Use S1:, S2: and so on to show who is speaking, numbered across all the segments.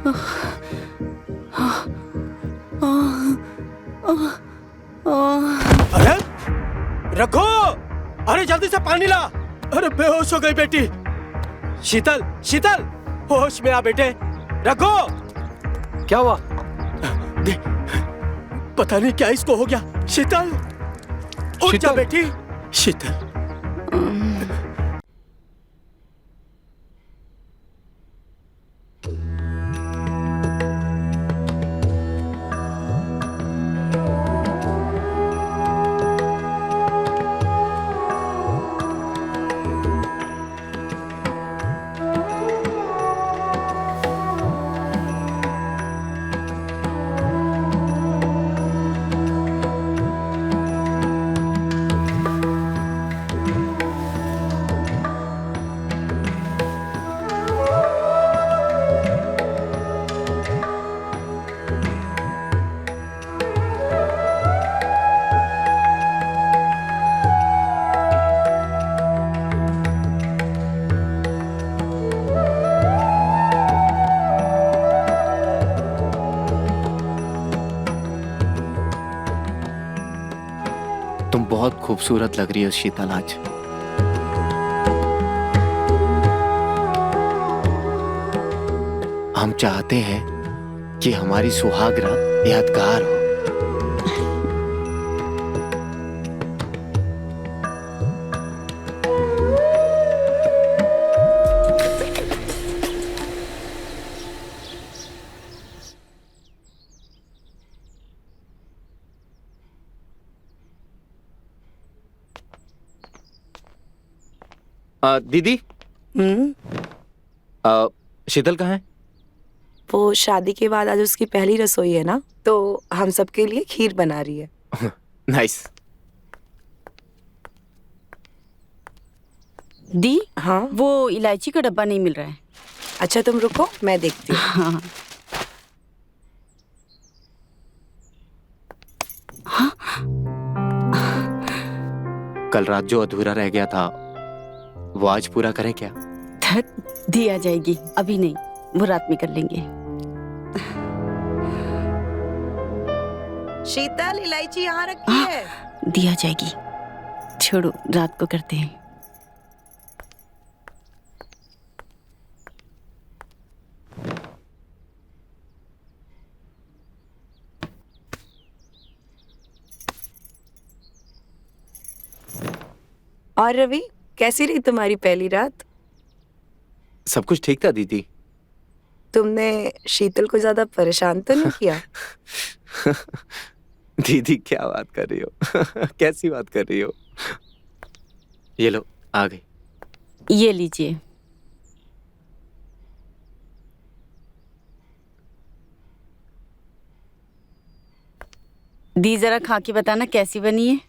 S1: अरे रखो, अरे जल्दी से पानी ला। अरे बेहोश हो गई बेटी। शीतल, शीतल, होश में आ बेटे। रखो।
S2: क्या हुआ?
S1: पता नहीं क्या इसको हो गया। शीतल, उठ जा बेटी। शीतल,
S3: तुम बहुत खूबसूरत लग रही हो शीतल आज। हम चाहते हैं कि हमारी सुहाग रात यादगार हो। दीदी, शीतल कहाँ है?
S4: वो शादी के बाद आज उसकी पहली रसोई है ना, तो हम सबके लिए खीर बना रही है।
S3: नाइस।
S5: दी,
S4: हाँ,
S5: वो इलायची का डब्बा नहीं मिल रहा है।
S4: अच्छा तुम रुको, मैं देखती हूँ।
S5: हाँ। हाँ?
S3: कल रात जो अधूरा रह गया था वो आज पूरा करें क्या?
S5: दी आ जाएगी, अभी नहीं, वो रात में कर लेंगे।
S4: शीतल, इलायची यहाँ रखी है।
S5: दी आ जाएगी, छोड़ो, रात को करते हैं।
S4: और रवि, कैसी रही तुम्हारी पहली रात?
S3: सब कुछ ठीक था दीदी।
S4: तुमने शीतल को ज्यादा परेशान तो नहीं किया?
S3: दीदी क्या बात कर रही हो? कैसी बात कर रही हो? ये लो, आ गई।
S5: ये लीजिए। दी, जरा खा के बताना कैसी बनी है।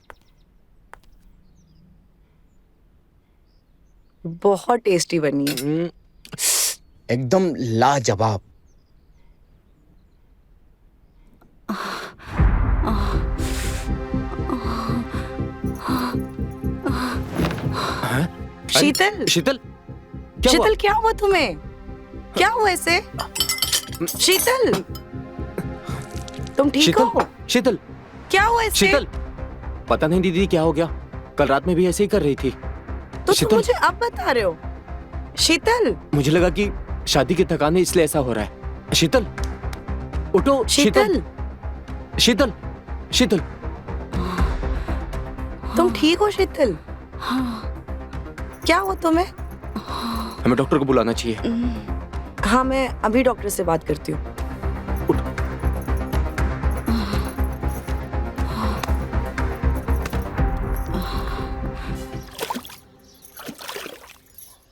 S4: बहुत टेस्टी बनी है।
S2: एकदम लाजवाब।
S4: शीतल,
S3: शीतल,
S4: शीतल क्या हुआ तुम्हें? क्या हुआ ऐसे? शीतल, तुम ठीक हो?
S3: शीतल,
S4: क्या हुआ ऐसे?
S3: शीतल, पता नहीं दीदी क्या हो गया। कल रात में भी ऐसे ही कर रही थी।
S4: तो तुम मुझे अब बता रहे हो? शीतल,
S3: मुझे लगा कि शादी की थकान है इसलिए ऐसा हो रहा है। शीतल, उठो।
S4: शीतल,
S3: शीतल, शीतल,
S4: तुम ठीक हो शीतल? क्या हुआ तुम्हें?
S3: हमें डॉक्टर को बुलाना चाहिए।
S4: हाँ, मैं अभी डॉक्टर से बात करती हूँ।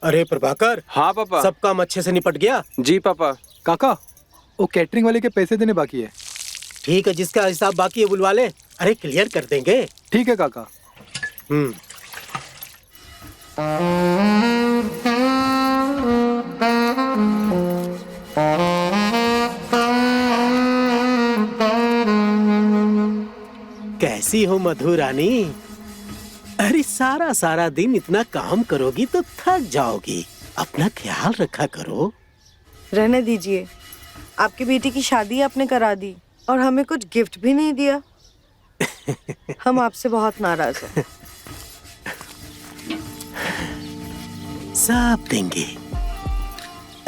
S1: अरे प्रभाकर।
S6: हाँ पापा।
S1: सब काम अच्छे से निपट गया?
S6: जी पापा।
S2: काका, वो कैटरिंग वाले के पैसे देने बाकी है।
S1: ठीक है, जिसका हिसाब बाकी है बुलवा ले। अरे क्लियर कर देंगे।
S2: ठीक है काका।
S1: कैसी हो मधु रानी? अरे सारा सारा दिन इतना काम करोगी तो थक जाओगी। अपना ख्याल रखा करो।
S4: रहने दीजिए,
S6: आपकी बेटी की शादी आपने करा दी और हमें कुछ गिफ्ट भी नहीं दिया। हम आपसे बहुत नाराज हैं।
S1: सब देंगे।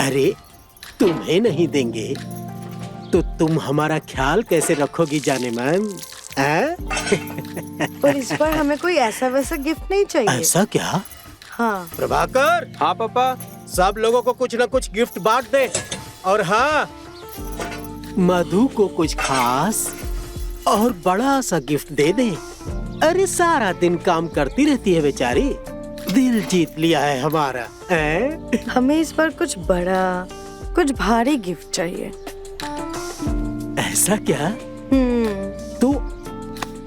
S1: अरे तुम्हें नहीं देंगे तो तुम हमारा ख्याल कैसे रखोगी जाने मन?
S6: पर इस बार हमें कोई ऐसा वैसा गिफ्ट नहीं चाहिए।
S1: ऐसा क्या?
S6: हाँ
S1: प्रभाकर,
S3: हाँ पापा।
S1: सब लोगों को कुछ न कुछ गिफ्ट बांट दे। और हाँ, मधु को कुछ खास और बड़ा सा गिफ्ट दे दे। अरे सारा दिन काम करती रहती है बेचारी, दिल जीत लिया है हमारा।
S6: हमें इस बार कुछ बड़ा, कुछ भारी गिफ्ट चाहिए।
S1: ऐसा क्या? तो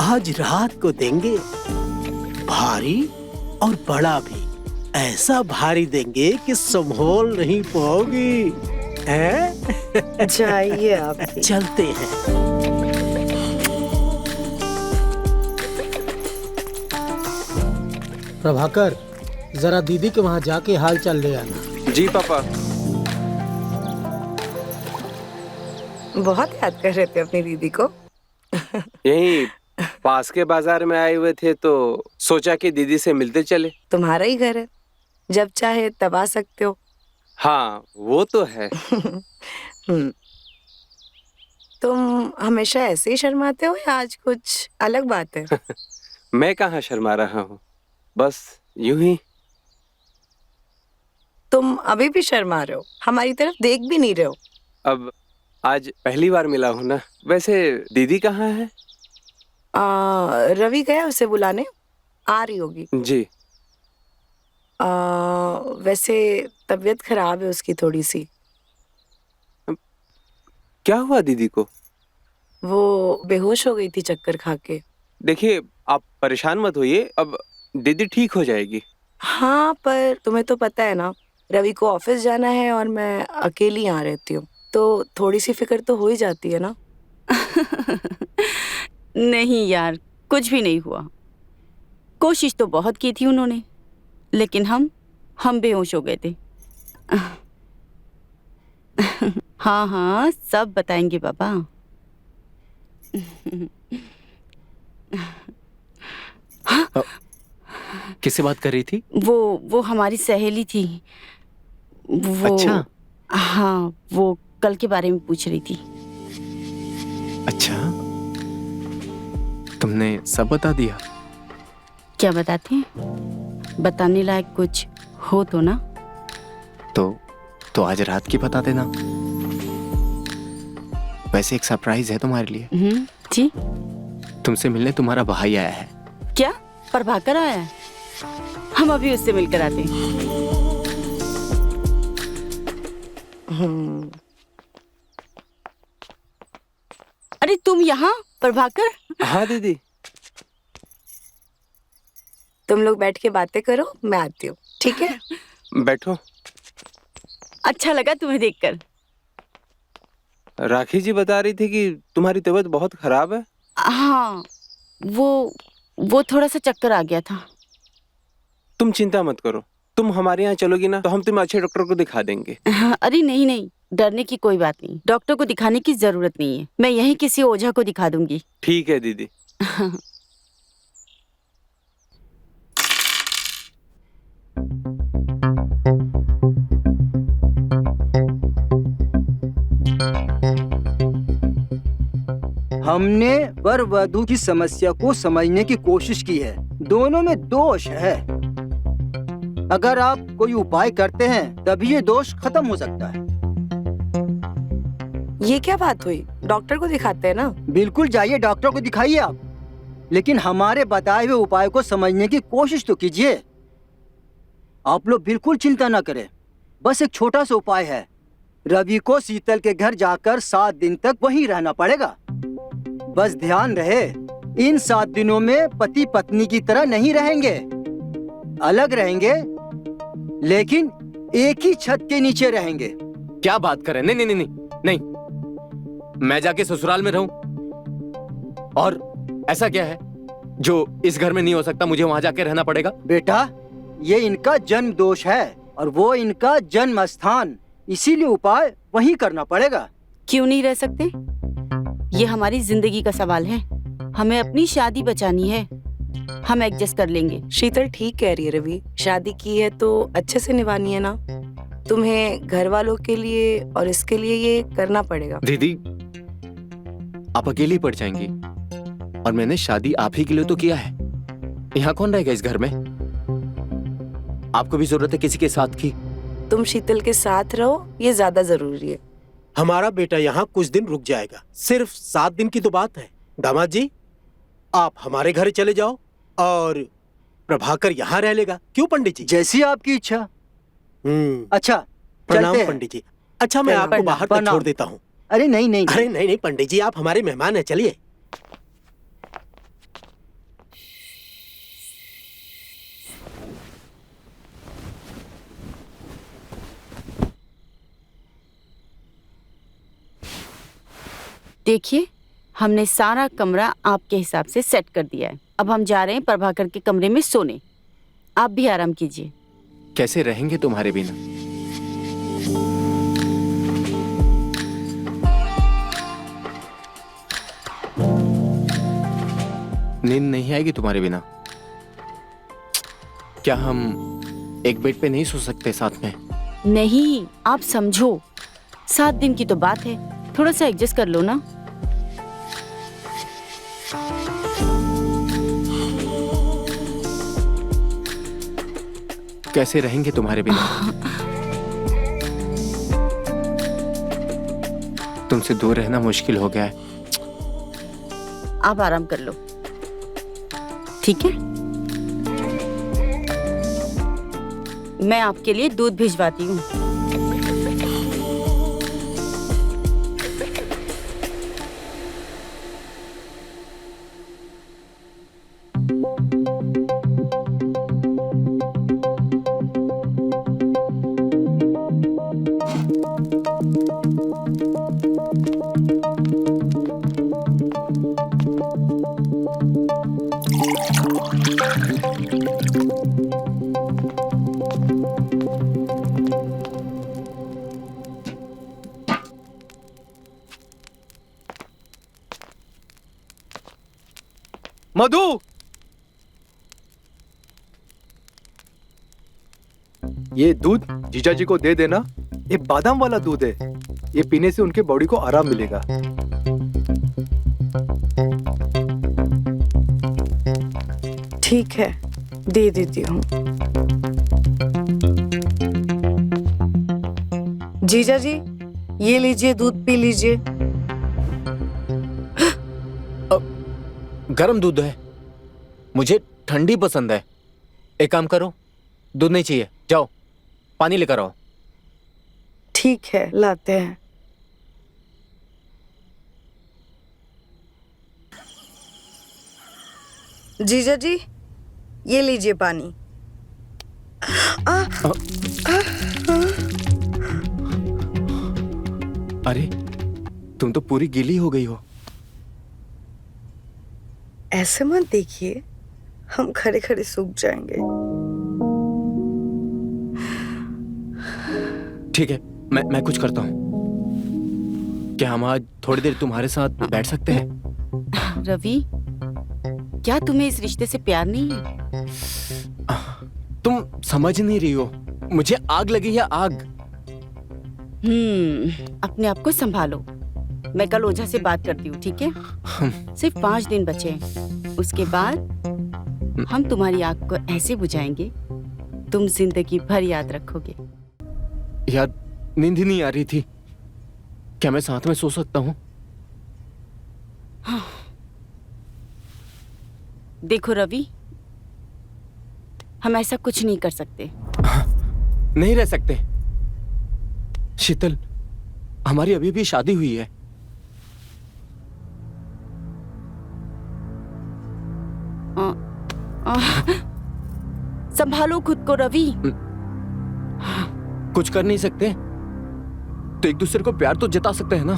S1: आज रात को देंगे, भारी और बड़ा भी। ऐसा भारी देंगे कि संभाल नहीं पाओगी।
S6: जाइए आप।
S1: चलते हैं।
S7: प्रभाकर, जरा दीदी के वहाँ जाके हाल चाल ले आना।
S3: जी पापा।
S4: बहुत याद कर रहे थे अपनी दीदी को।
S3: यही पास के बाजार में आए हुए थे तो सोचा कि दीदी से मिलते चले।
S4: तुम्हारा ही घर है, जब चाहे तब आ सकते हो।
S3: हाँ वो तो है।
S4: तुम हमेशा ऐसे ही शर्माते हो या आज कुछ अलग बात है?
S3: मैं कहाँ शर्मा रहा हूँ, बस यूं ही।
S4: तुम अभी भी शर्मा रहे हो, हमारी तरफ देख भी नहीं रहे हो।
S3: अब आज पहली बार मिला हूँ ना। वैसे दीदी कहाँ है?
S4: रवि गया उसे बुलाने, आ रही होगी।
S3: जी।
S4: वैसे तबीयत खराब है उसकी थोड़ी सी।
S3: क्या हुआ दीदी को?
S4: वो बेहोश हो गई थी चक्कर खा के।
S3: देखिए आप परेशान मत होइए, अब दीदी ठीक हो जाएगी।
S4: हाँ पर तुम्हें तो पता है ना, रवि को ऑफिस जाना है और मैं अकेली यहाँ रहती हूँ, तो थोड़ी सी फिक्र तो हो ही जाती है ना।
S5: नहीं यार, कुछ भी नहीं हुआ। कोशिश तो बहुत की थी उन्होंने, लेकिन हम बेहोश हो गए थे। हाँ हाँ, सब बताएंगे पापा।
S3: किससे बात कर रही थी?
S5: वो हमारी सहेली थी। वो
S3: अच्छा।
S5: हाँ, वो कल के बारे में पूछ रही थी।
S3: अच्छा, तुमने सब बता दिया?
S5: क्या बताते हैं? बताने लायक कुछ हो तो ना।
S3: तो आज रात की बता देना। वैसे एक सरप्राइज है तुम्हारे लिए।
S5: जी।
S3: तुमसे मिलने तुम्हारा भाई आया है।
S5: क्या? प्रभाकर आया है? हम अभी उससे मिलकर आते हैं। अरे तुम यहाँ? प्रभाकर?
S3: हाँ दीदी।
S4: तुम लोग बैठ के बातें करो, मैं आती हूँ, ठीक है?
S3: बैठो।
S5: अच्छा लगा तुम्हें देखकर।
S3: राखी जी बता रही थी कि तुम्हारी तबीयत बहुत खराब है।
S5: हाँ, वो थोड़ा सा चक्कर आ गया था।
S3: तुम चिंता मत करो, तुम हमारे यहाँ चलोगी ना तो हम तुम्हें अच्छे डॉक्टर को दिखा देंगे।
S5: हाँ, अरे नहीं, डरने की कोई बात नहीं। डॉक्टर को दिखाने की जरूरत नहीं है, मैं यहीं किसी ओझा को दिखा दूंगी।
S3: ठीक है दीदी।
S8: हमने वर वधू की समस्या को समझने की कोशिश की है। दोनों में दोष है। अगर आप कोई उपाय करते हैं तभी ये दोष खत्म हो सकता है।
S4: ये क्या बात हुई? डॉक्टर को दिखाते हैं ना।
S8: बिल्कुल जाइए, डॉक्टर को दिखाइए आप, लेकिन हमारे बताए हुए उपाय को समझने की कोशिश तो कीजिए। आप लोग बिल्कुल चिंता न करें, बस एक छोटा सा उपाय है। रवि को शीतल के घर जाकर 7 दिन तक वहीं रहना पड़ेगा। बस ध्यान रहे, इन 7 दिनों में पति पत्नी की तरह नहीं रहेंगे, अलग रहेंगे, लेकिन एक ही छत के नीचे रहेंगे।
S3: क्या बात कर रहे हैं? नहीं, मैं जाके ससुराल में रहूं? और ऐसा क्या है जो इस घर में नहीं हो सकता? मुझे वहां जाके रहना पड़ेगा?
S8: बेटा, ये इनका जन्म दोष है और वो इनका जन्म स्थान, इसीलिए उपाय वहीं करना पड़ेगा।
S5: क्यों नहीं रह सकते? ये हमारी जिंदगी का सवाल है। हमें अपनी शादी बचानी है। हम एडजस्ट कर लेंगे।
S4: शीतल ठीक कह रही है रवि, शादी की है तो अच्छे से निभानी है ना। तुम्हें घर वालों के लिए और इसके लिए ये करना पड़ेगा।
S3: दीदी, आप अकेली पड़ जाएंगी, और मैंने शादी आप ही के लिए तो किया है। यहाँ कौन रहेगा इस घर में? आपको भी जरूरत है किसी के साथ की।
S4: तुम शीतल के साथ रहो, ये ज्यादा जरूरी है।
S1: हमारा बेटा यहाँ कुछ दिन रुक जाएगा, सिर्फ 7 दिन की तो बात है। दामाद जी, आप हमारे घर चले जाओ और प्रभाकर यहाँ रह लेगा। क्यों पंडित जी?
S8: जैसी आपकी इच्छा। अच्छा,
S1: प्रणाम
S8: चलते हैं।
S1: पंडित जी। अच्छा, मैं आपको बाहर तक
S8: प्रणाम।
S1: छोड़ देता हूँ।
S8: अरे नहीं नहीं,
S1: अरे नहीं नहीं पंडित जी, आप हमारे मेहमान हैं, चलिए।
S5: देखिए, हमने सारा कमरा आपके हिसाब से सेट कर दिया है। अब हम जा रहे हैं प्रभाकर के कमरे में सोने। आप भी आराम कीजिए।
S3: कैसे रहेंगे तुम्हारे बिना? नींद नहीं आएगी तुम्हारे बिना? क्या हम एक बेड पे नहीं सो सकते साथ में?
S5: नहीं, आप समझो, 7 दिन की तो बात है। थोड़ा सा एडजस्ट कर लो ना।
S3: कैसे रहेंगे तुम्हारे बिना? तुमसे दूर रहना मुश्किल हो गया है।
S5: आप आराम कर लो, ठीक है? मैं आपके लिए दूध भिजवाती हूँ।
S2: मधु, ये दूध जीजा जी को दे देना। ये बादाम वाला दूध है। ये पीने से उनके बॉडी को आराम मिलेगा।
S6: ठीक है, दे देती हूँ। जीजा जी, ये लीजिए, दूध पी लीजिए।
S3: गर्म दूध है, मुझे ठंडी पसंद है। एक काम करो, दूध नहीं चाहिए, जाओ पानी लेकर आओ।
S6: ठीक है, लाते हैं। जीजा जी, ये लीजिए पानी।
S3: अरे, तुम तो पूरी गीली हो गई हो।
S6: ऐसे मत देखिए, हम खड़े खड़े सूख जाएंगे।
S3: ठीक है, मैं कुछ करता हूँ। क्या हम आज थोड़ी देर तुम्हारे साथ बैठ सकते हैं?
S5: रवि, क्या तुम्हें इस रिश्ते से प्यार नहीं है?
S3: तुम समझ नहीं रही हो, मुझे आग लगी है, आग।
S5: अपने आप को संभालो। मैं कल ओझा से बात करती हूँ, ठीक है? सिर्फ 5 दिन बचे हैं। उसके बाद हम तुम्हारी आग को ऐसे बुझाएंगे, तुम जिंदगी भर याद रखोगे।
S3: यार, नींद ही नहीं आ रही थी। क्या मैं साथ में सो सकता हूँ?
S5: देखो रवि, हम ऐसा कुछ नहीं कर सकते।
S3: नहीं रह सकते। शीतल, हमारी अभी भी शादी हुई है।
S5: संभालो खुद को रवि।
S3: कुछ कर नहीं सकते तो एक दूसरे को प्यार तो जता सकते हैं ना।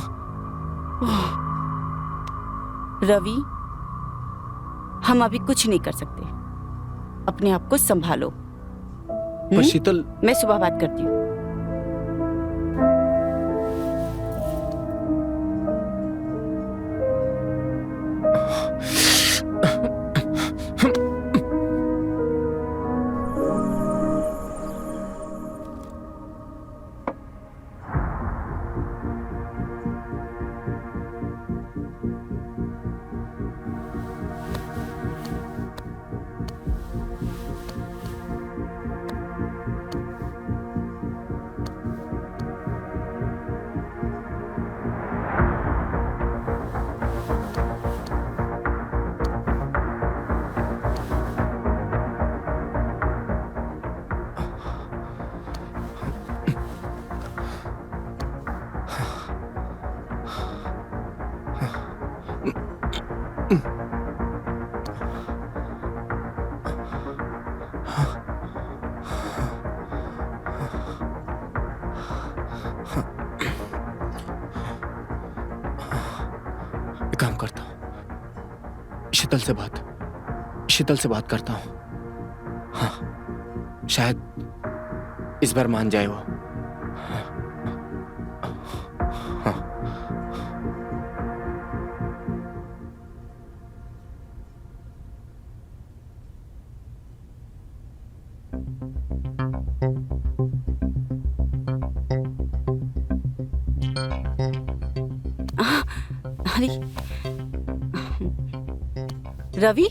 S5: रवि, हम अभी कुछ नहीं कर सकते। अपने आप को संभालो।
S3: पर शीतल,
S5: मैं सुबह बात करती हूँ।
S3: शीतल से बात करता हूँ। हाँ, शायद इस बार मान जाए वो। हाँ, हाँ।
S5: अरे रवि,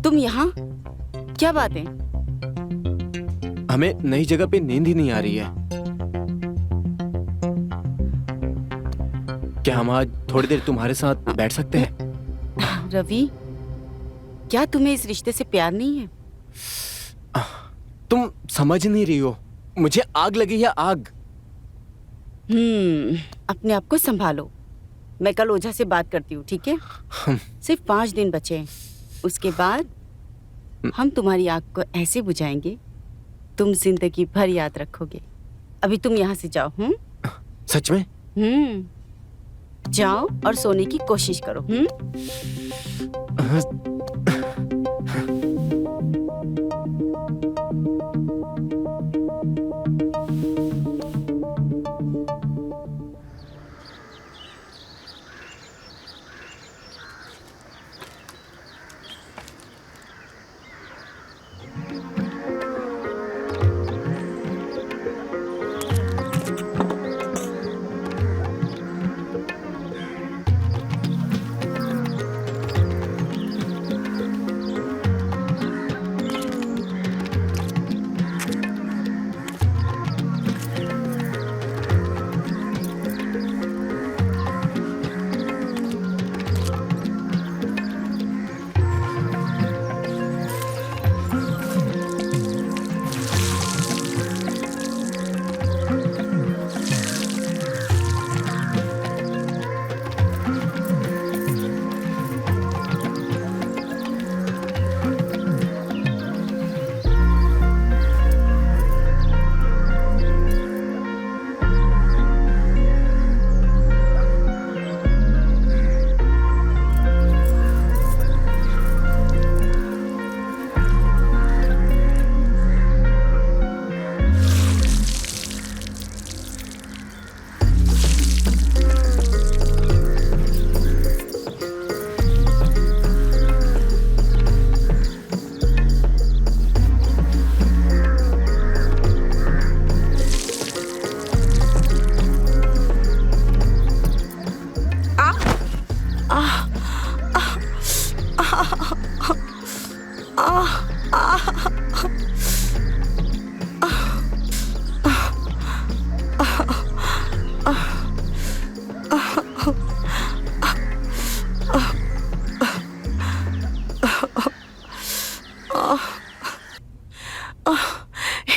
S5: तुम यहाँ? क्या बात है?
S3: हमें नई जगह पे नींद ही नहीं आ रही है। क्या हम आज थोड़ी देर तुम्हारे साथ बैठ सकते हैं?
S5: रवि, क्या तुम्हें इस रिश्ते से प्यार नहीं है?
S3: तुम समझ नहीं रही हो, मुझे आग लगी है, आग।
S5: अपने आप को संभालो। मैं कल ओझा से बात करती हूँ, ठीक है? सिर्फ 5 दिन बचे हैं। उसके बाद हम तुम्हारी आग को ऐसे बुझाएंगे, तुम जिंदगी भर याद रखोगे। अभी तुम यहाँ से जाओ।
S3: सच में?
S5: जाओ और सोने की कोशिश करो।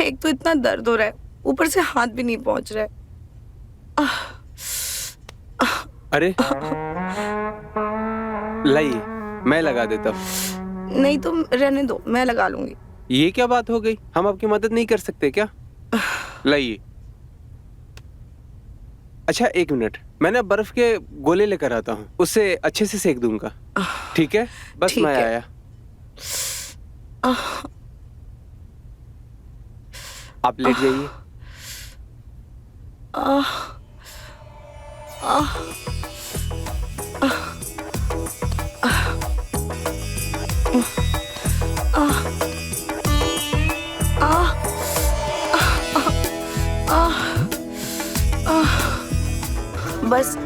S4: एक तो इतना दर्द हो रहा है, ऊपर से हाथ भी नहीं पहुंच रहा है।
S9: अरे लाइए, मैं लगा देता हूँ।
S4: नहीं, तुम रहने दो, मैं लगा लूंगी।
S9: ये क्या बात हो गई? हम आपकी मदद नहीं कर सकते क्या? लाइए। अच्छा 1 मिनट, मैं ना बर्फ के गोले लेकर आता हूँ, उससे अच्छे से सेक दूंगा। ठीक है, बस
S4: ठीक
S9: मैं
S4: है।
S9: आया। आप लेट जाइए।
S4: बस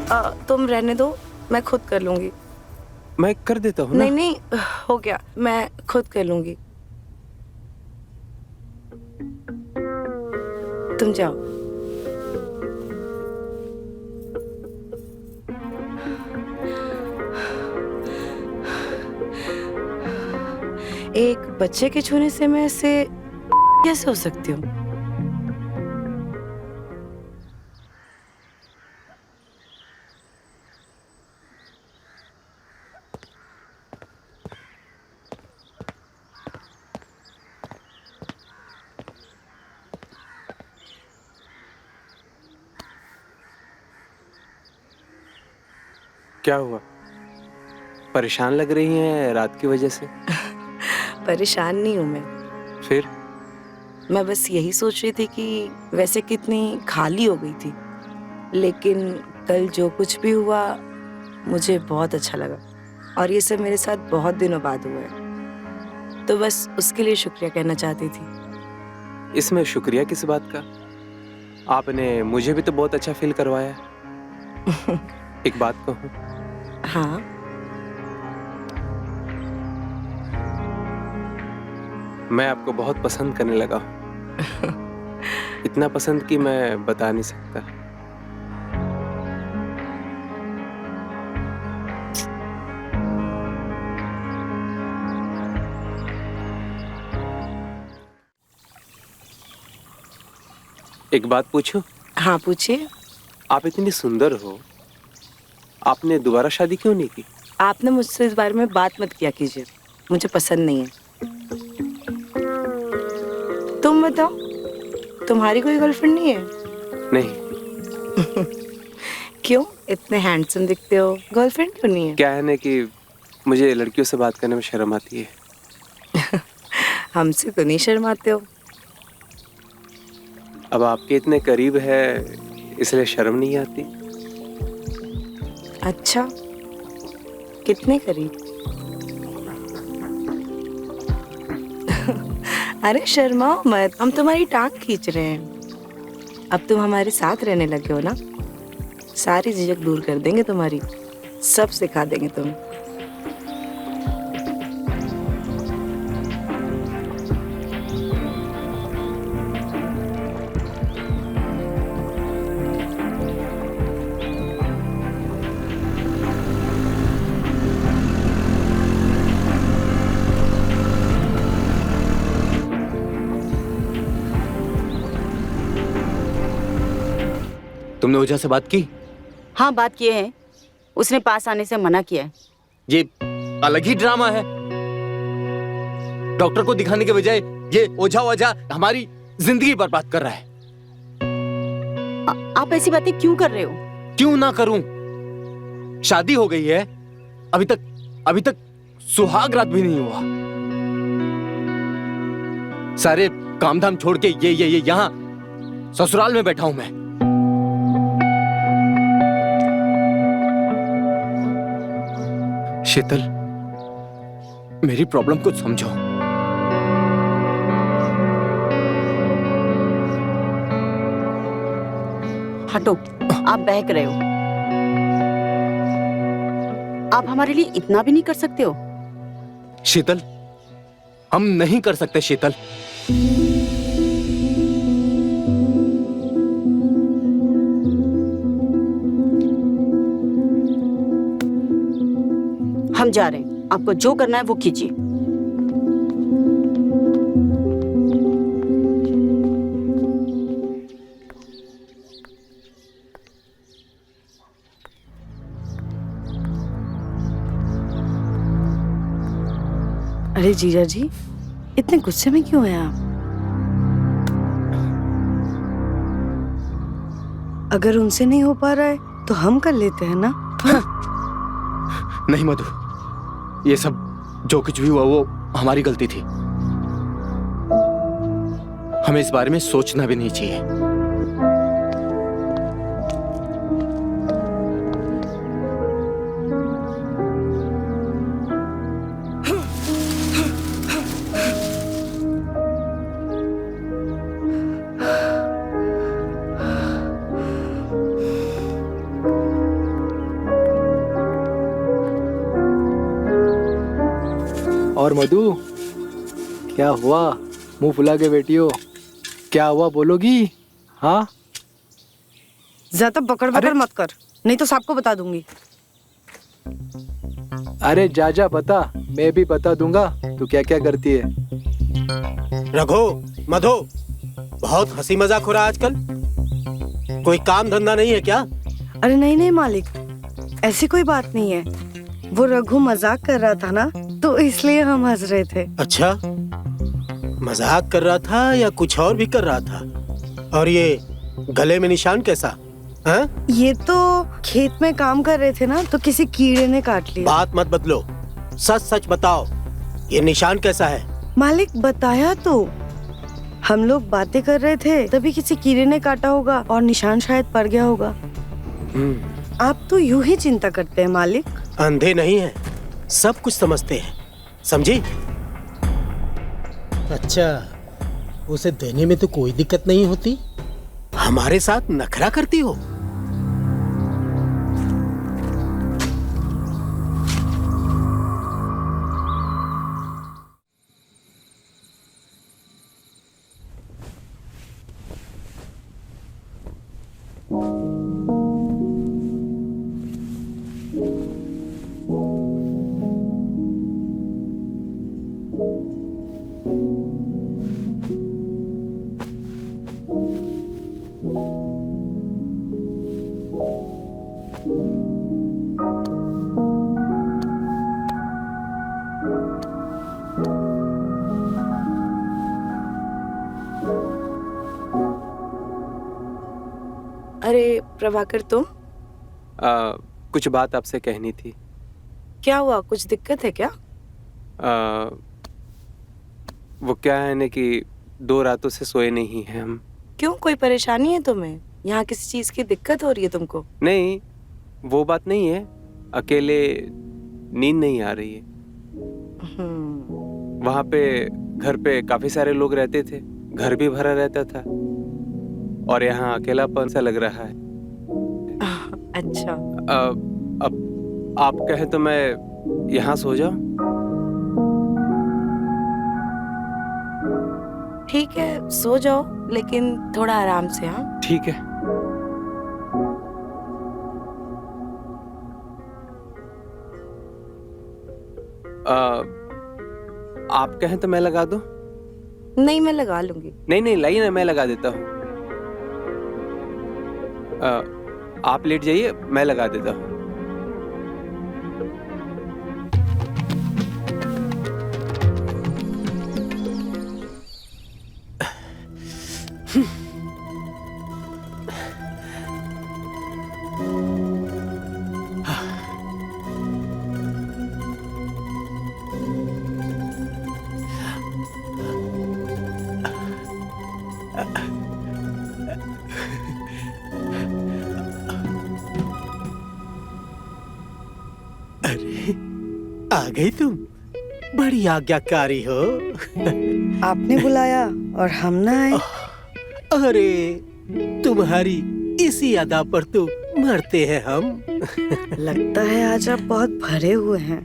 S4: तुम रहने दो, मैं खुद कर लूंगी।
S9: मैं कर देता हूँ ना।
S4: नहीं नहीं, हो गया, मैं खुद कर लूंगी। तुम जाओ। एक बच्चे के छूने से मैं ऐसे कैसे हो सकती हूँ?
S9: क्या हुआ? परेशान लग रही हैं रात की वजह से।
S4: परेशान नहीं हूँ मैं।
S9: फिर
S4: मैं बस यही सोच रही थी कि वैसे कितनी खाली हो गई थी, लेकिन कल जो कुछ भी हुआ मुझे बहुत अच्छा लगा, और ये सब मेरे साथ बहुत दिनों बाद हुआ है, तो बस उसके लिए शुक्रिया कहना चाहती थी।
S9: इसमें शुक्रिया किस बात का? आपने मुझे भी तो बहुत अच्छा फील करवाया। एक बात कहूँ?
S4: हाँ।
S9: मैं आपको बहुत पसंद करने लगा हूँ। इतना पसंद कि मैं बता नहीं सकता। एक बात पूछूं?
S4: हाँ पूछिए।
S9: आप इतनी सुंदर हो, आपने दोबारा शादी क्यों नहीं की?
S4: आपने मुझसे इस बारे में बात मत किया कीजिए, मुझे पसंद नहीं है। तुम बताओ, तुम्हारी कोई गर्लफ्रेंड नहीं है?
S9: नहीं।
S4: क्यों? इतने हैंडसम दिखते हो, गर्लफ्रेंड क्यों नहीं है?
S9: क्या है ना कि मुझे लड़कियों से बात करने में शर्म आती है।
S4: हमसे तो नहीं शर्माते हो।
S9: अब आपके इतने करीब है इसलिए शर्म नहीं आती।
S4: अच्छा, कितने करीब? अरे शर्माओ मत, हम तुम्हारी टांग खींच रहे हैं। अब तुम हमारे साथ रहने लगे हो ना, सारी झिझक दूर कर देंगे तुम्हारी, सब सिखा देंगे तुम्हें।
S3: तुमने ओझा से बात की?
S5: हाँ बात किए हैं, उसने पास आने से मना किया है।
S3: ये अलग ही ड्रामा है। डॉक्टर को दिखाने के बजाय ये ओझा वोझा हमारी जिंदगी बर्बाद कर रहा है।
S5: आप ऐसी बातें क्यों कर रहे हो?
S3: क्यों ना करूं? शादी हो गई है, अभी तक सुहाग रात भी नहीं हुआ। सारे काम धाम छोड़ के ये यहाँ ससुराल में बैठा हूं मैं। शीतल, मेरी प्रॉब्लम को समझो।
S5: हटो, आप बहक रहे हो। आप हमारे लिए इतना भी नहीं कर सकते हो?
S3: शीतल, हम नहीं कर सकते शीतल।
S5: हम जा रहे हैं, आपको जो करना है वो कीजिए।
S6: अरे जीजा जी, इतने गुस्से में क्यों हैं आप? अगर उनसे नहीं हो पा रहा है तो हम कर लेते हैं ना।
S3: नहीं मधु, ये सब जो कुछ भी हुआ वो हमारी गलती थी। हमें इस बारे में सोचना भी नहीं चाहिए।
S2: और मधु, क्या हुआ? मुंह फुला के बैठी हो, क्या हुआ बोलोगी? हाँ?
S6: ज्यादा बकड़ बकड़ मत कर, नहीं तो सबको बता दूंगी।
S2: अरे जा बता, मैं भी बता दूंगा तू क्या क्या करती है।
S1: रघु, मधु, बहुत हंसी मजाक हो रहा है आजकल। कोई काम धंधा नहीं है क्या?
S6: अरे नहीं मालिक, ऐसी कोई बात नहीं है। वो रघु मजाक कर रहा था ना, तो इसलिए हम हंस रहे थे।
S1: अच्छा, मजाक कर रहा था या कुछ और भी कर रहा था? और ये गले में निशान कैसा? हाँ?
S6: ये तो खेत में काम कर रहे थे ना, तो किसी कीड़े ने काट लिया।
S1: बात मत बदलो, सच सच बताओ, ये निशान कैसा है?
S6: मालिक बताया तो, हम लोग बातें कर रहे थे तभी किसी कीड़े ने काटा होगा और निशान शायद पड़ गया होगा। आप तो यूं ही चिंता करते हैं मालिक।
S1: अंधे नहीं हैं, सब कुछ समझते हैं, समझी?
S7: अच्छा, उसे देने में तो कोई दिक्कत नहीं होती?
S1: हमारे साथ नखरा करती हो?
S4: अरे प्रभाकर, तुम?
S9: कुछ बात आपसे कहनी थी।
S4: क्या हुआ, कुछ दिक्कत है क्या?
S9: वो क्या है ना कि 2 रातों से सोए नहीं हैं हम।
S4: क्यों, कोई परेशानी है तुम्हें? यहाँ किसी चीज की दिक्कत हो रही है तुमको?
S9: नहीं, वो बात नहीं है, अकेले नींद नहीं आ रही है। वहाँ पे घर पे काफी सारे लोग रहते थे, घर भी भरा रहता था, और यहाँ अकेलापन सा लग रहा है।
S4: अच्छा।
S9: अब आप कहें तो मैं यहाँ सो जाऊं?
S4: ठीक है, सो जाओ, लेकिन थोड़ा आराम से। हाँ,
S9: ठीक है। आप कहें तो मैं लगा दूं?
S4: नहीं, मैं लगा लूंगी।
S9: नहीं, लाइए ना, मैं लगा देता हूँ। आप लेट जाइए, मैं लगा देता हूँ।
S1: आ गई तुम, बड़ी आज्ञाकारी हो।
S6: आपने बुलाया और हम ना आए?
S1: अरे तुम्हारी इसी अदा पर तो मरते हैं हम।
S6: लगता है आज आप बहुत भरे हुए हैं।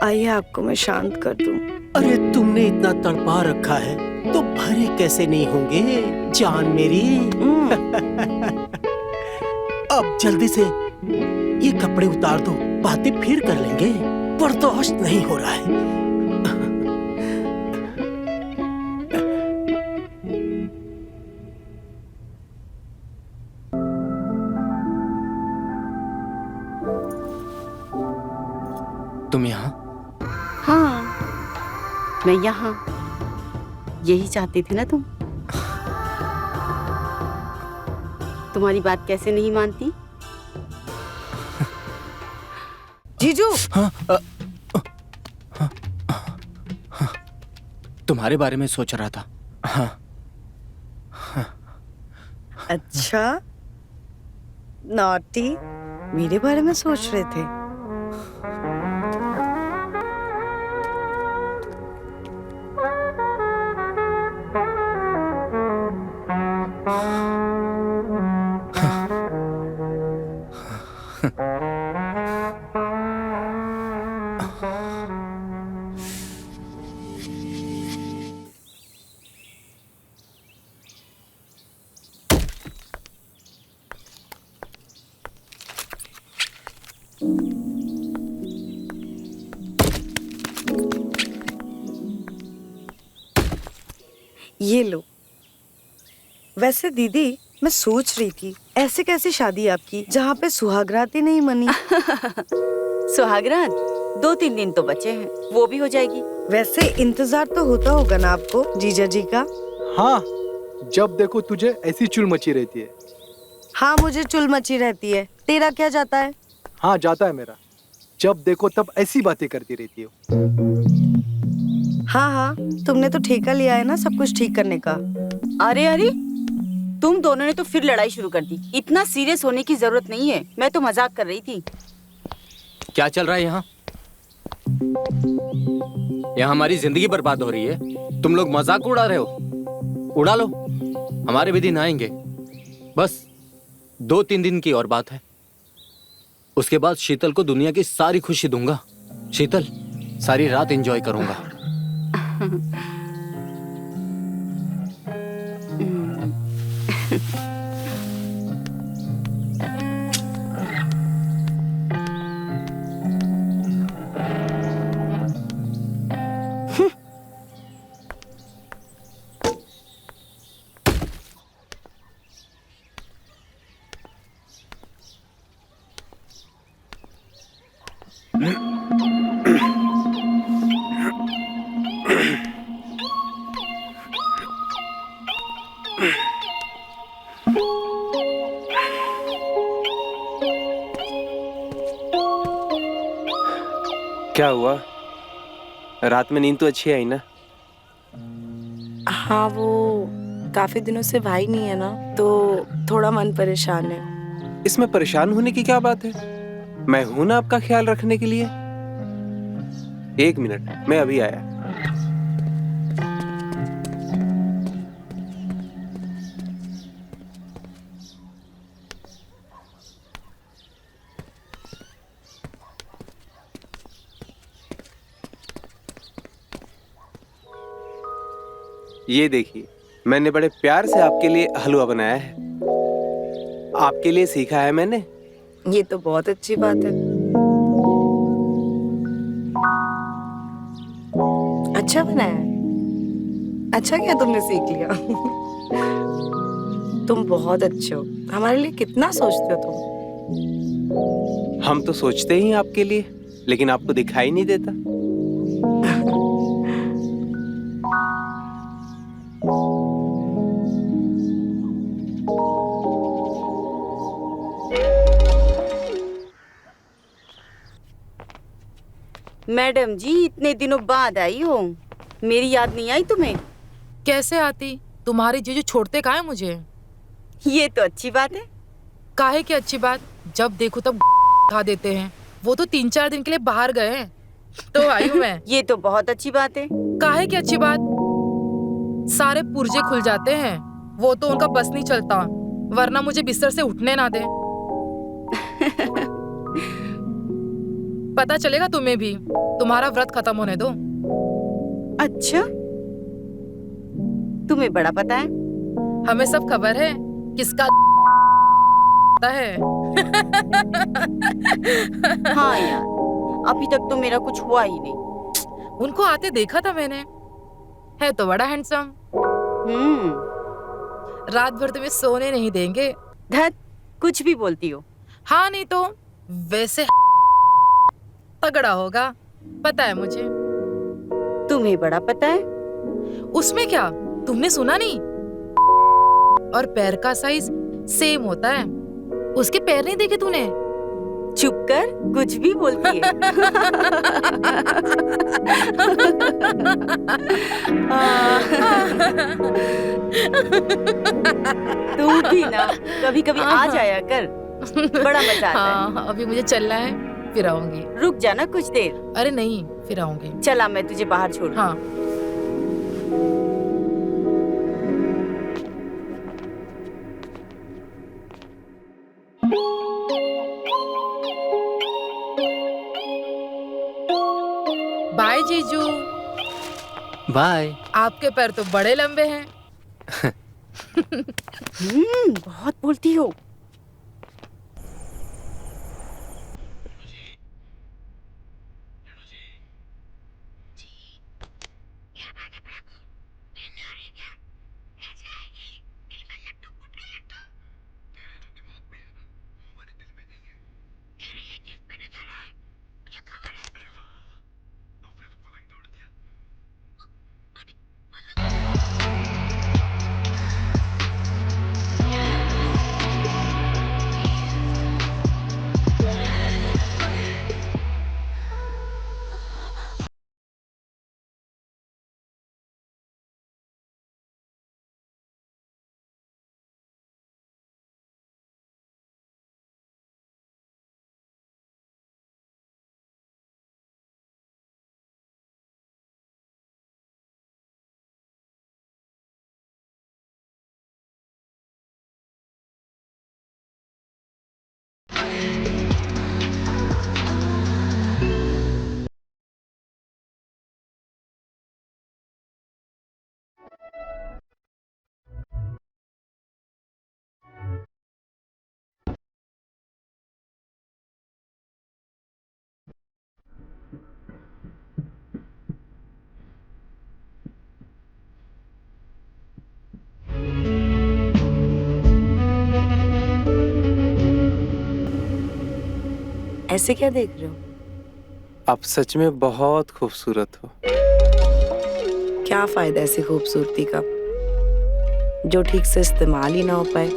S6: आइए आपको मैं शांत कर दूं।
S1: अरे तुमने इतना तड़पा रखा है तो भरे कैसे नहीं होंगे जान मेरी। अब जल्दी से ये कपड़े उतार दो, बातें फिर कर लेंगे, बर्दाश्त नहीं हो रहा है।
S3: तुम यहाँ?
S5: हाँ, मैं यहाँ। यही चाहती थी ना तुम? तुम्हारी बात कैसे नहीं मानती?
S6: जीजू।
S3: तुम्हारे बारे में सोच रहा था। हाँ।
S6: अच्छा, नॉटी, मेरे बारे में सोच रहे थे? ये लो। वैसे दीदी, मैं सोच रही थी ऐसे कैसे शादी आपकी जहाँ पे सुहागरात ही नहीं मनी।
S5: सुहागरात 2-3 दिन तो बचे हैं, वो भी हो जाएगी।
S6: वैसे इंतजार तो होता होगा ना आपको जीजा जी का?
S2: हाँ, जब देखो तुझे ऐसी चुल मची रहती है।
S6: हाँ, मुझे चुल मची रहती है। तेरा क्या जाता है?
S2: हाँ जाता है मेरा। जब देखो तब ऐसी बातें करती रहती हो।
S6: हाँ हाँ, तुमने तो ठेका लिया है ना सब कुछ ठीक करने का।
S5: अरे अरे, तुम दोनों ने तो फिर लड़ाई शुरू कर दी। इतना सीरियस होने की जरूरत नहीं है, मैं तो मजाक कर रही थी।
S3: क्या चल रहा है यहाँ? यहाँ हमारी जिंदगी बर्बाद हो रही है, तुम लोग मजाक उड़ा रहे हो। उड़ा लो, हमारे भी दिन आएंगे। बस 2-3 दिन की और बात है। उसके बाद शीतल को दुनिया की सारी खुशी दूंगा। शीतल, सारी रात एंजॉय करूंगा।
S9: क्या हुआ? रात में नींद तो अच्छी आई ना?
S4: हाँ, वो काफी दिनों से भाई नहीं है ना, तो थोड़ा मन परेशान है।
S9: इसमें परेशान होने की क्या बात है? मैं हूं ना आपका ख्याल रखने के लिए। 1 मिनट, मैं अभी आया। ये देखिए, मैंने बड़े प्यार से आपके लिए हलवा बनाया है। आपके लिए सीखा है मैंने।
S4: ये तो बहुत अच्छी बात है। अच्छा बनाया है। अच्छा क्या तुमने सीख लिया। तुम बहुत अच्छे हो, हमारे लिए कितना सोचते हो तुम।
S9: हम तो सोचते ही हैं आपके लिए, लेकिन आपको दिखाई नहीं देता।
S5: मैडम जी, इतने दिनों बाद आई हो, मेरी याद नहीं आई तुम्हें?
S10: कैसे आती? तुम्हारे जीजू छोड़ते काहे मुझे?
S5: ये तो अच्छी बात है।
S10: काहे की अच्छी बात? जब देखो तब खा देते हैं। वो तो 3-4 दिन के लिए बाहर गए हैं, तो आई हूँ मैं।
S5: ये तो बहुत अच्छी बात है।
S10: काहे की अच्छी बात? सारे पुर्जे खुल जाते हैं, वो तो उनका बस नहीं चलता, वरना मुझे बिस्तर से उठने ना दे। पता चलेगा तुम्हें भी, तुम्हारा व्रत खत्म होने दो।
S5: अच्छा, तुम्हें बड़ा पता है?
S10: हमें सब खबर है किसका है।
S5: हाँ यार, अभी तक तो मेरा कुछ हुआ ही नहीं।
S10: उनको आते देखा था मैंने, है तो बड़ा हैंडसम। रात भर तुम्हें सोने नहीं देंगे।
S5: धत, कुछ भी बोलती हो।
S10: हाँ नहीं तो वैसे तगड़ा होगा, पता है मुझे।
S5: तुम्हें बड़ा पता है?
S10: उसमें क्या, तुमने सुना नहीं? और पैर का साइज सेम होता है। उसके पैर नहीं देखे तूने?
S5: चुप कर, कुछ भी बोलती है। तू भी ना कभी कभी आ जाया कर, बड़ा मजा आता है।
S10: हाँ, अभी मुझे चलना है, फिर आऊंगी।
S5: रुक जाना कुछ देर।
S10: अरे नहीं, फिर आऊंगी।
S5: चला, मैं तुझे बाहर छोड़।
S10: हाँ। बाय जीजू।
S3: बाय।
S10: आपके पैर तो बड़े लंबे हैं।
S5: बहुत बोलती हो।
S4: ऐसे क्या देख रहे हो?
S9: आप सच में बहुत खूबसूरत हो।
S4: क्या फायदा ऐसी खूबसूरती का जो ठीक से इस्तेमाल ही ना हो पाए।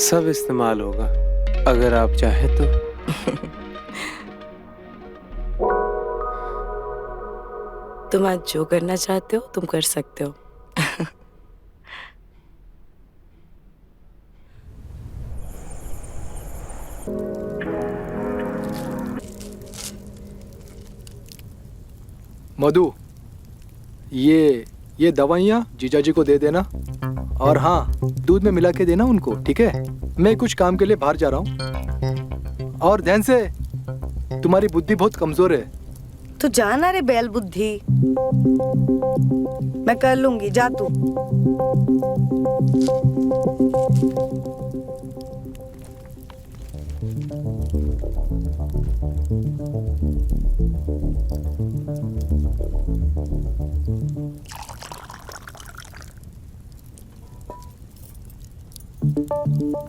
S9: सब इस्तेमाल होगा अगर आप चाहे तो।
S4: तुम आज जो करना चाहते हो तुम कर सकते हो।
S2: मधु, ये दवाइयाँ जीजा जी को दे देना, और हाँ, दूध में मिला के देना उनको, ठीक है? मैं कुछ काम के लिए बाहर जा रहा हूँ। और ध्यान से, तुम्हारी बुद्धि बहुत कमजोर है।
S6: तो जाना रे बैल बुद्धि, मैं कर लूंगी, जा तू।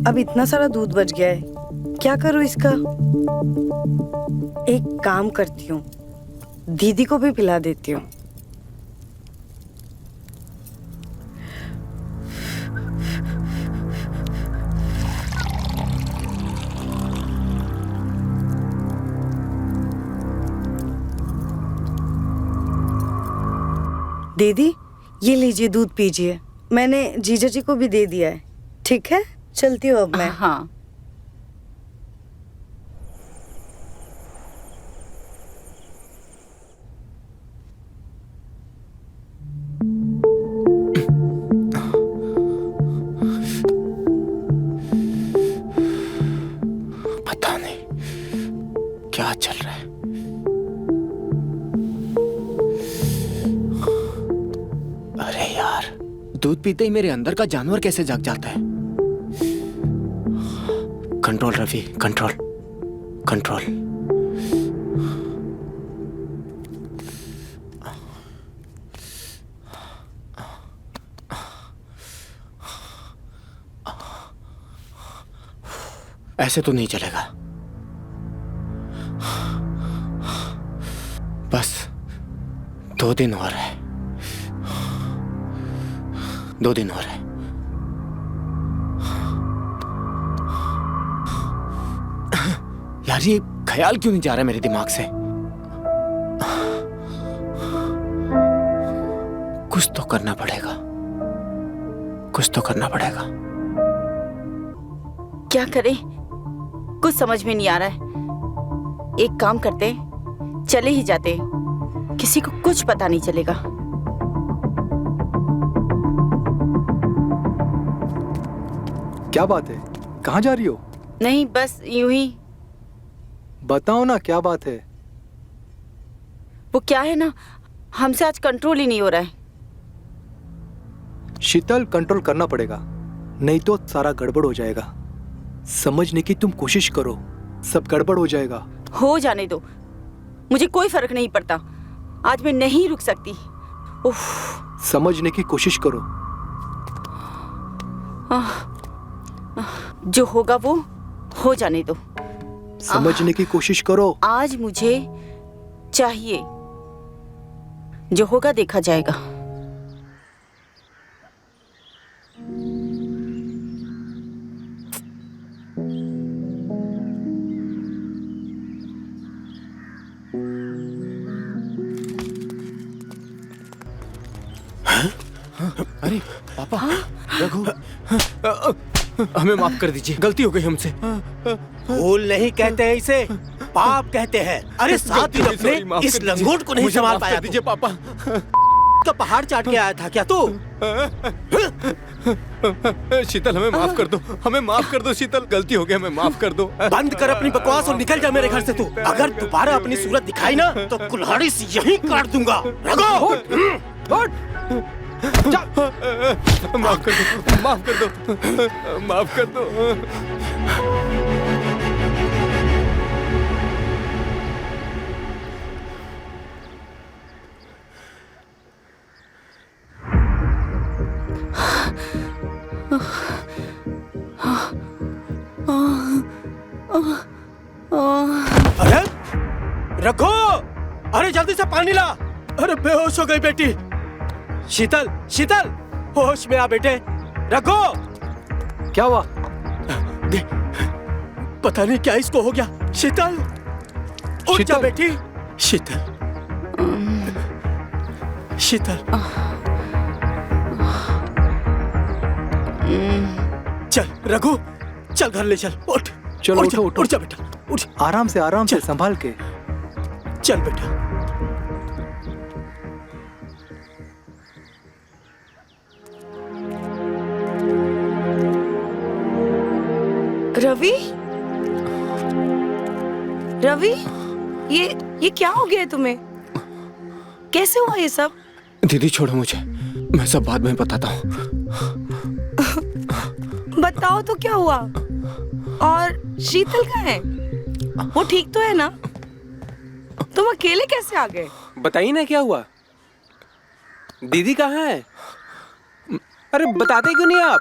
S6: अब इतना सारा दूध बच गया है, क्या करूं इसका? एक काम करती हूँ, दीदी को भी पिला देती हूँ। दीदी, ये लीजिए, दूध पीजिए। मैंने जीजा जी को भी दे दिया है। ठीक है, चलती हूँ अब मैं।
S5: हाँ।
S3: पता नहीं क्या चल रहा है। अरे यार, दूध पीते ही मेरे अंदर का जानवर कैसे जाग जाता है। Control Ravi, control control. ऐसे तो नहीं चलेगा। बस 2 दिन और है, 2 दिन और है। यार, ये ख्याल क्यों नहीं जा रहा है मेरे दिमाग से? कुछ तो करना पड़ेगा, कुछ तो करना पड़ेगा।
S5: क्या करें, कुछ समझ में नहीं आ रहा है। एक काम करते, चले ही जाते, किसी को कुछ पता नहीं चलेगा।
S2: क्या बात है, कहाँ जा रही हो?
S5: नहीं, बस यूं ही।
S2: बताओ ना, क्या बात है?
S5: वो क्या है ना, हमसे आज कंट्रोल ही नहीं हो रहा है।
S2: शीतल, कंट्रोल करना पड़ेगा, नहीं तो सारा गड़बड़ हो जाएगा। समझने की तुम कोशिश करो, सब गड़बड़ हो जाएगा।
S5: हो जाने दो, मुझे कोई फर्क नहीं पड़ता। आज मैं नहीं रुक सकती। उफ।
S2: समझने की कोशिश करो।
S5: जो होगा वो हो जाने दो।
S2: समझने की कोशिश करो।
S5: आज मुझे चाहिए, जो होगा देखा जाएगा।
S3: अरे पापा, रघु, हमें माफ कर दीजिए, गलती हो गई हमसे।
S1: भूल नहीं कहते हैं इसे, पाप कहते हैं। अरे 7 दिन अपने इस लंगोट को नहीं संभाल पाया।
S3: दीजिए पापा।
S1: का पहाड़ चाट के आया था क्या तू?
S3: शीतल, हमें माफ कर दो, हमें माफ कर दो शीतल, गलती हो गई, हमें माफ कर दो।
S1: बंद कर अपनी बकवास और निकल जा मेरे घर से तू। अगर दोबारा अपनी सूरत दिखाई ना तो कुल्हाड़ी से यहीं काट दूंगा।
S3: माफ कर दो, माफ कर दो, माफ कर दो।
S1: रखो। अरे जल्दी से पानी ला। अरे बेहोश हो गई बेटी। शीतल, शीतल, होश में आ बेटे। रखो।
S2: क्या हुआ?
S1: पता नहीं क्या इसको हो गया। शीतल, उठ जा बेटी। शीतल, शीतल, चल रघु, चल घर ले चल। उठ,
S2: चलो उठो उठो।
S1: उठ जा बेटा, उठ।
S2: आराम से संभाल के।
S1: चल बेटा।
S4: रवि, रवि, ये क्या हो गया है तुम्हें? कैसे हुआ ये सब?
S3: दीदी छोड़ो मुझे, मैं सब बाद में बताता हूँ।
S4: बताओ तो क्या हुआ? और शीतल कहाँ है? वो ठीक तो है ना? तुम अकेले कैसे आ गए?
S9: बताइए ना क्या हुआ। दीदी कहाँ है? अरे बताते क्यों नहीं आप?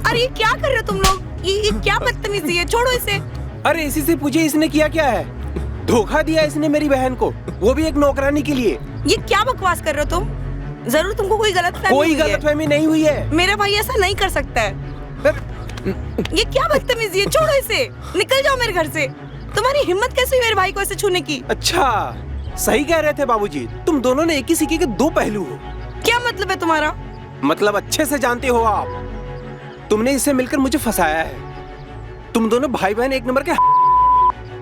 S4: अरे ये क्या कर रहे हो तुम लोग? ये क्या बदतमीजी है? छोड़ो इसे।
S9: अरे इसी से पूछिए इसने किया क्या है। धोखा दिया इसने मेरी बहन को, वो भी एक नौकरानी के लिए।
S4: ये क्या बकवास कर रहे हो तुम? जरूर तुमको कोई
S9: गलतफहमी नहीं हुई है।
S4: मेरा भाई ऐसा नहीं कर सकता है। ये क्या बदतमीजी है? छोड़ो इसे, निकल जाओ मेरे घर से। तुम्हारी हिम्मत कैसे हुई मेरे भाई को ऐसे छूने की?
S9: अच्छा, सही कह रहे थे बाबूजी, तुम दोनों ने एक ही सिक्के के दो पहलू हो।
S4: क्या मतलब है तुम्हारा?
S9: मतलब अच्छे से जानते हो आप। तुमने इससे मिलकर मुझे फंसाया है। तुम दोनों भाई बहन एक नंबर के।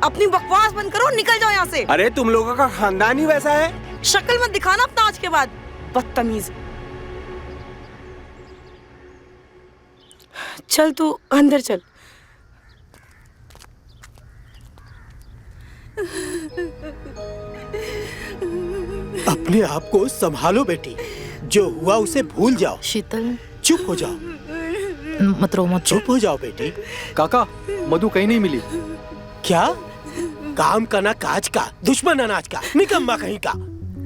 S4: अपनी बकवास बंद करो, निकल जाओ यहाँ से।
S9: अरे तुम लोगों का खानदान ही वैसा है।
S4: शक्ल मत दिखाना अपना आज के बाद, बदतमीज। चल तू अंदर चल।
S1: अपने आप को संभालो बेटी, जो हुआ उसे भूल जाओ।
S10: शीतल,
S1: चुप हो जाओ।
S10: मत रो, मत
S1: चुप हो जाओ बेटी।
S2: काका, मधु कहीं नहीं मिली।
S1: क्या? काम का ना काज का, दुश्मन अनाज का, निकम्मा कहीं का।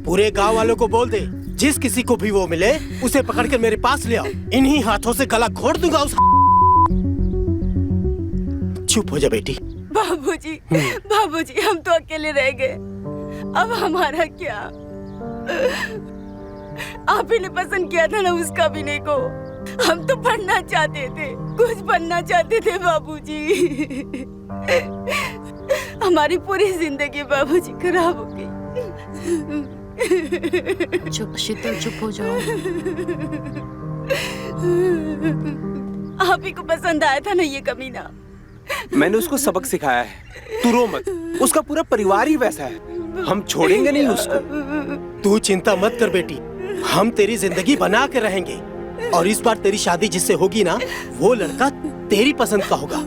S1: पूरे गांव वालों को बोल दे, जिस किसी को भी वो मिले उसे पकड़कर मेरे पास ले आओ। इन्हीं हाथों से गला घोट दूंगा उस। चुप हो जा बेटी।
S5: बाबूजी, बाबूजी, हम तो अकेले रह गए, अब हमारा क्या? आप ही ने पसंद किया था ना उस कमीने को। हम तो पढ़ना चाहते थे, कुछ बनना चाहते थे बाबूजी। हमारी पूरी जिंदगी बाबूजी खराब हो गई।
S10: चुप शीतल, चुप हो जाओ।
S5: आप ही को पसंद आया था ना ये कमीना।
S9: मैंने उसको सबक सिखाया है, तू रो मत। उसका पूरा परिवार ही वैसा है, हम छोड़ेंगे नहीं उसको।
S1: तू चिंता मत कर बेटी, हम तेरी जिंदगी बना के रहेंगे। और इस बार तेरी शादी जिससे होगी ना, वो लड़का तेरी पसंद का होगा।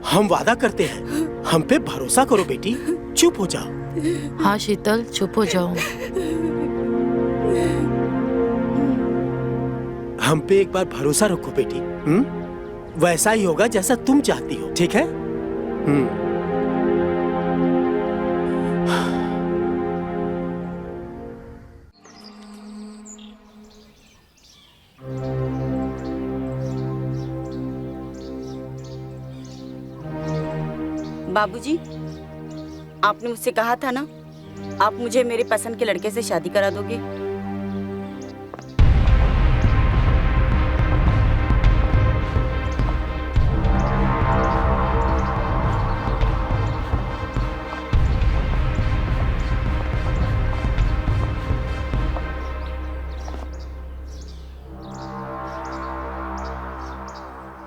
S1: हम वादा करते हैं, हम पे भरोसा करो बेटी। चुप हो जाओ।
S10: हाँ शीतल, चुप हो जाओ।
S1: हम पे एक बार भरोसा रखो बेटी। वैसा ही होगा जैसा तुम चाहती हो, ठीक है?
S5: बाबूजी, आपने मुझसे कहा था ना, आप मुझे मेरे पसंद के लड़के से शादी करा दोगे।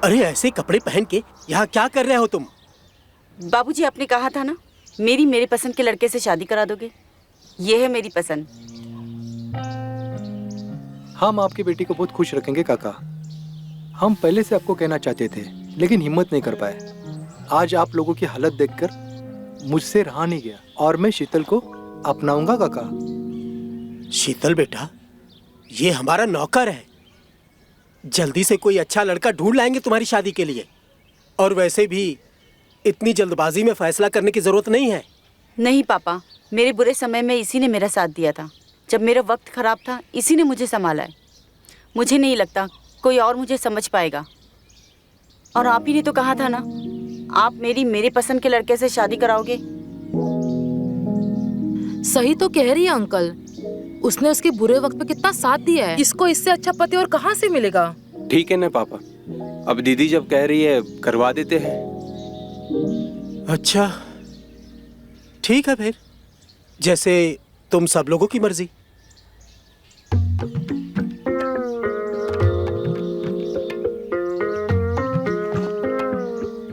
S1: अरे ऐसे कपड़े पहन के यहाँ क्या कर रहे हो तुम?
S5: बाबूजी, आपने कहा था ना, मेरे पसंद के लड़के से शादी करा दोगे। ये है मेरी पसंद।
S2: हम आपकी बेटी को बहुत खुश रखेंगे काका। हम पहले से आपको कहना चाहते थे, लेकिन हिम्मत नहीं कर पाए। आज आप लोगों की हालत देखकर मुझसे रहा नहीं गया, और मैं शीतल को अपनाऊंगा काका।
S1: शीतल बेटा, ये हमारा नौकर है। जल्दी से कोई अच्छा लड़का ढूंढ लाएंगे तुम्हारी शादी के लिए। और वैसे भी इतनी जल्दबाजी में फैसला करने की जरूरत नहीं है।
S5: नहीं पापा, मेरे बुरे समय में इसी ने मेरा साथ दिया था। जब मेरा वक्त खराब था, इसी ने मुझे संभाला है। मुझे नहीं लगता कोई और मुझे समझ पाएगा। और आप ही ने तो कहा था ना, आप मेरे पसंद के लड़के से शादी कराओगे।
S10: सही तो कह रही है अंकल, उसने उसके बुरे वक्त पे कितना साथ दिया है। इसको इससे अच्छा पति और कहाँ से मिलेगा।
S9: ठीक है ना पापा, अब दीदी जब कह रही है करवा देते हैं।
S1: अच्छा ठीक है फिर, जैसे तुम सब लोगों की मर्जी।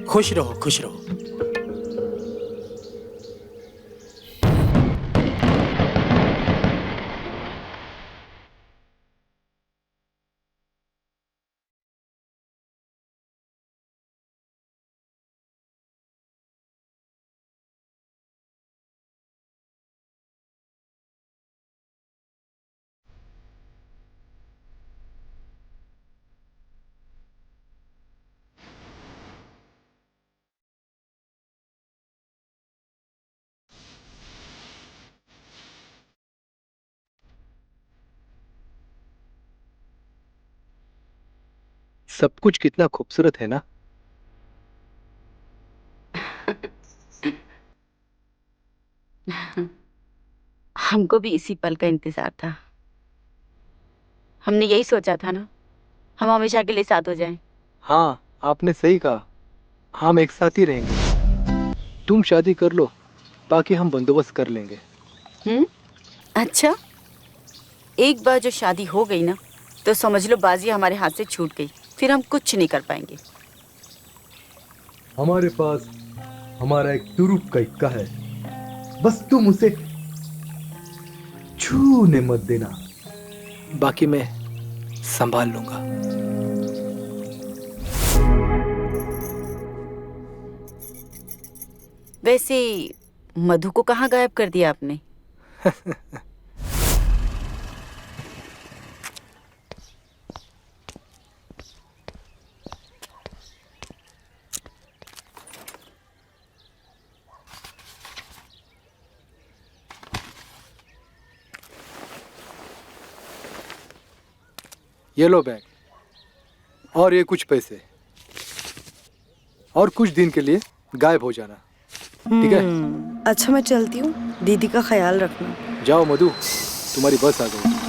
S1: खुश रहो, खुश रहो।
S2: सब कुछ कितना खूबसूरत है ना।
S5: हमको भी इसी पल का इंतजार था। हमने यही सोचा था ना, हम हमेशा के लिए साथ हो जाएं।
S2: हाँ, आपने सही कहा, हम एक साथ ही रहेंगे। तुम शादी कर लो, बाकी हम बंदोबस्त कर लेंगे।
S5: अच्छा, एक बार जो शादी हो गई ना, तो समझ लो बाजी हमारे हाथ से छूट गई, फिर हम कुछ नहीं कर पाएंगे।
S2: हमारे पास हमारा एक तुरुप का इक्का है, बस तुम उसे छूने मत देना, बाकी मैं संभाल लूंगा।
S5: वैसे मधु को कहाँ गायब कर दिया आपने?
S2: ये लो बैग, और ये कुछ पैसे, और कुछ दिन के लिए गायब हो जाना, ठीक है?
S6: अच्छा मैं चलती हूँ, दीदी का ख्याल रखना।
S2: जाओ मधु, तुम्हारी बस आ गई।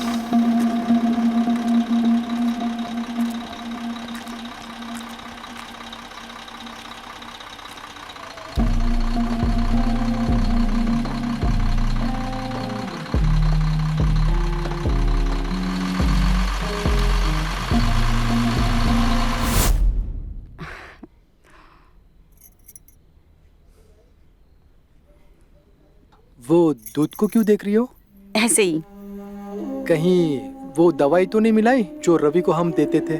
S2: वो दूध को क्यों देख रही हो?
S5: ऐसे ही।
S2: कहीं वो दवाई तो नहीं मिलाई जो रवि को हम देते थे?